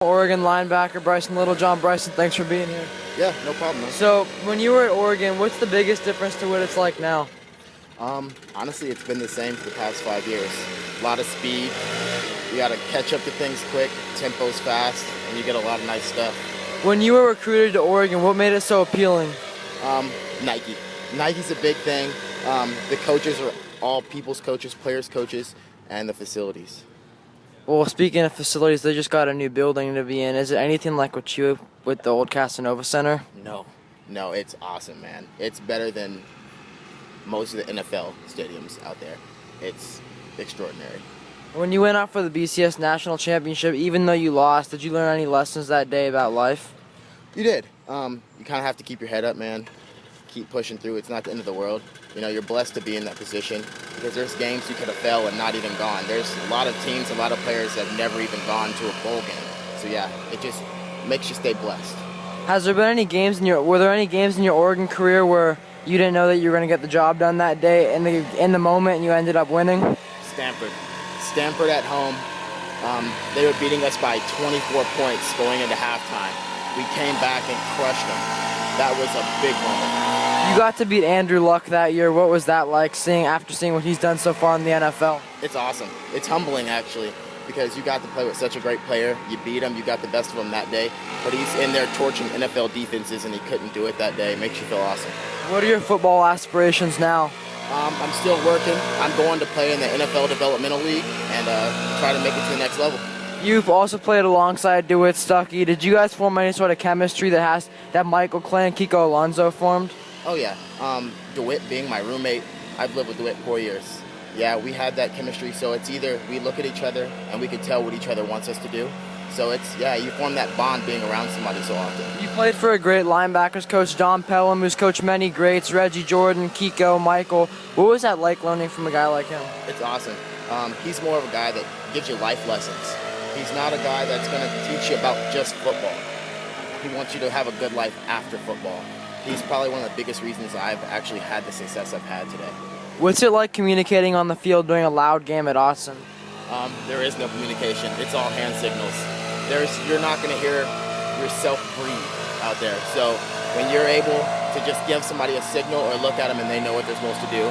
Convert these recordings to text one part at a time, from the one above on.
Oregon linebacker Bryson Littlejohn. Bryson, thanks for being here. Yeah, no problem, man. So, when you were at Oregon, what's the biggest difference to what it's like now? Honestly, it's been the same for the past 5 years. A lot of speed. You got to catch up to things quick. Tempo's fast, and you get a lot of nice stuff. When you were recruited to Oregon, what made it so appealing? Nike. Nike's a big thing. The coaches are all people's coaches, players' coaches, and the facilities. Well, speaking of facilities, they just got a new building to be in. Is it anything like what you with the old Casanova Center? No, it's awesome, man. It's better than most of the NFL stadiums out there. It's extraordinary. When you went out for the BCS National Championship, even though you lost, did you learn any lessons that day about life? You did. You kind of have to keep your head up, man. Keep pushing through. It's not the end of the world. You know, you're blessed to be in that position because there's games you could have fell and not even gone. There's a lot of teams, a lot of players that have never even gone to a bowl game. So yeah, it just makes you stay blessed. Were there any games in your Oregon career where you didn't know that you were going to get the job done that day in the moment and you ended up winning? Stanford at home. They were beating us by 24 points going into halftime. We came back and crushed them. That was a big moment. You got to beat Andrew Luck that year. What was that like after seeing what he's done so far in the NFL? It's awesome. It's humbling, actually, because you got to play with such a great player. You beat him. You got the best of him that day. But he's in there torching NFL defenses, and he couldn't do it that day. It makes you feel awesome. What are your football aspirations now? I'm still working. I'm going to play in the NFL Developmental League and try to make it to the next level. You've also played alongside DeWitt Stuckey. Did you guys form any sort of chemistry that Michael Clay and Kiko Alonso formed? Oh, yeah. DeWitt being my roommate, I've lived with DeWitt 4 years. Yeah, we had that chemistry, so it's either we look at each other and we can tell what each other wants us to do. So you form that bond being around somebody so often. You played for a great linebackers coach, Don Pelham, who's coached many greats, Reggie Jordan, Kiko, Michael. What was that like learning from a guy like him? It's awesome. He's more of a guy that gives you life lessons. He's not a guy that's going to teach you about just football. He wants you to have a good life after football. He's probably one of the biggest reasons I've actually had the success I've had today. What's it like communicating on the field during a loud game at Autzen? There is no communication. It's all hand signals. You're not going to hear yourself breathe out there. So when you're able to just give somebody a signal or look at them and they know what they're supposed to do,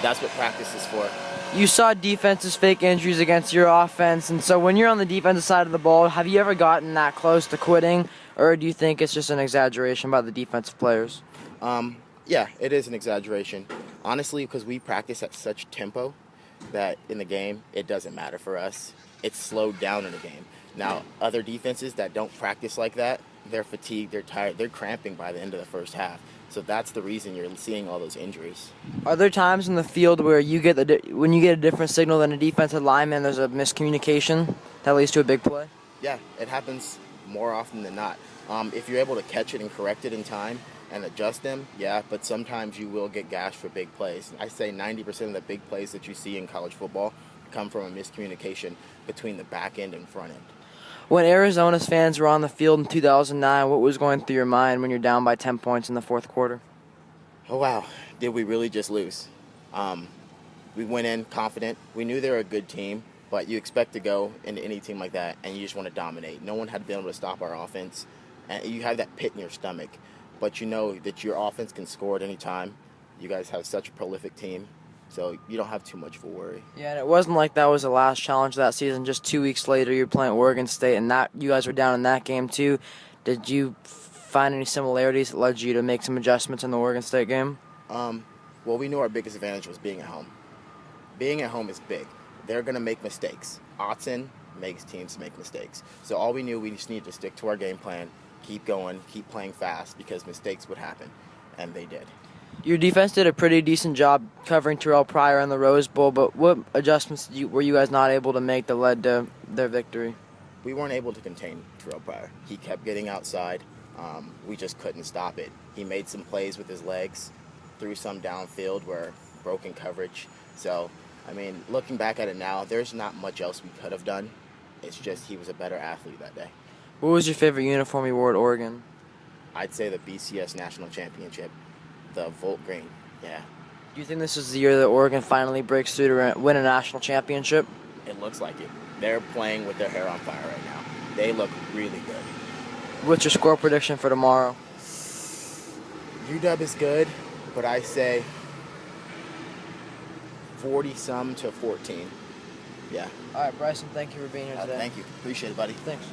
that's what practice is for. You saw defenses fake injuries against your offense, and so when you're on the defensive side of the ball, have you ever gotten that close to quitting, or do you think it's just an exaggeration by the defensive players? Yeah, it is an exaggeration. Honestly, because we practice at such tempo that in the game, it doesn't matter for us. It's slowed down in the game. Now, other defenses that don't practice like that, they're fatigued, they're tired, they're cramping by the end of the first half. So that's the reason you're seeing all those injuries. Are there times in the field where when you get a different signal than a defensive lineman, there's a miscommunication that leads to a big play? Yeah, it happens more often than not. If you're able to catch it and correct it in time and adjust them, yeah, but sometimes you will get gashed for big plays. I say 90% of the big plays that you see in college football come from a miscommunication between the back end and front end. When Arizona's fans were on the field in 2009, what was going through your mind when you're down by 10 points in the fourth quarter? Oh, wow. Did we really just lose? We went in confident. We knew they were a good team, but you expect to go into any team like that, and you just want to dominate. No one had been able to stop our offense, and you have that pit in your stomach. But you know that your offense can score at any time. You guys have such a prolific team. So you don't have too much of a worry. Yeah, and it wasn't like that was the last challenge of that season. Just 2 weeks later, you're playing Oregon State, and that you guys were down in that game too. Did you find any similarities that led you to make some adjustments in the Oregon State game? Well, we knew our biggest advantage was being at home. Being at home is big. They're going to make mistakes. Autzen makes teams make mistakes. So all we knew, we just needed to stick to our game plan, keep going, keep playing fast, because mistakes would happen, and they did. Your defense did a pretty decent job covering Terrell Pryor in the Rose Bowl, but what adjustments were you guys not able to make that led to their victory? We weren't able to contain Terrell Pryor. He kept getting outside. We just couldn't stop it. He made some plays with his legs, threw some downfield where broken coverage. So, I mean, looking back at it now, there's not much else we could have done. It's just he was a better athlete that day. What was your favorite uniform you wore at Oregon? I'd say the BCS National Championship. The Volt Green, yeah. Do you think this is the year that Oregon finally breaks through to win a national championship? It looks like it. They're playing with their hair on fire right now. They look really good. What's your score prediction for tomorrow? UW is good, but I say 40-some to 14. Yeah. All right, Bryson, thank you for being here today. Thank you. Appreciate it, buddy. Thanks.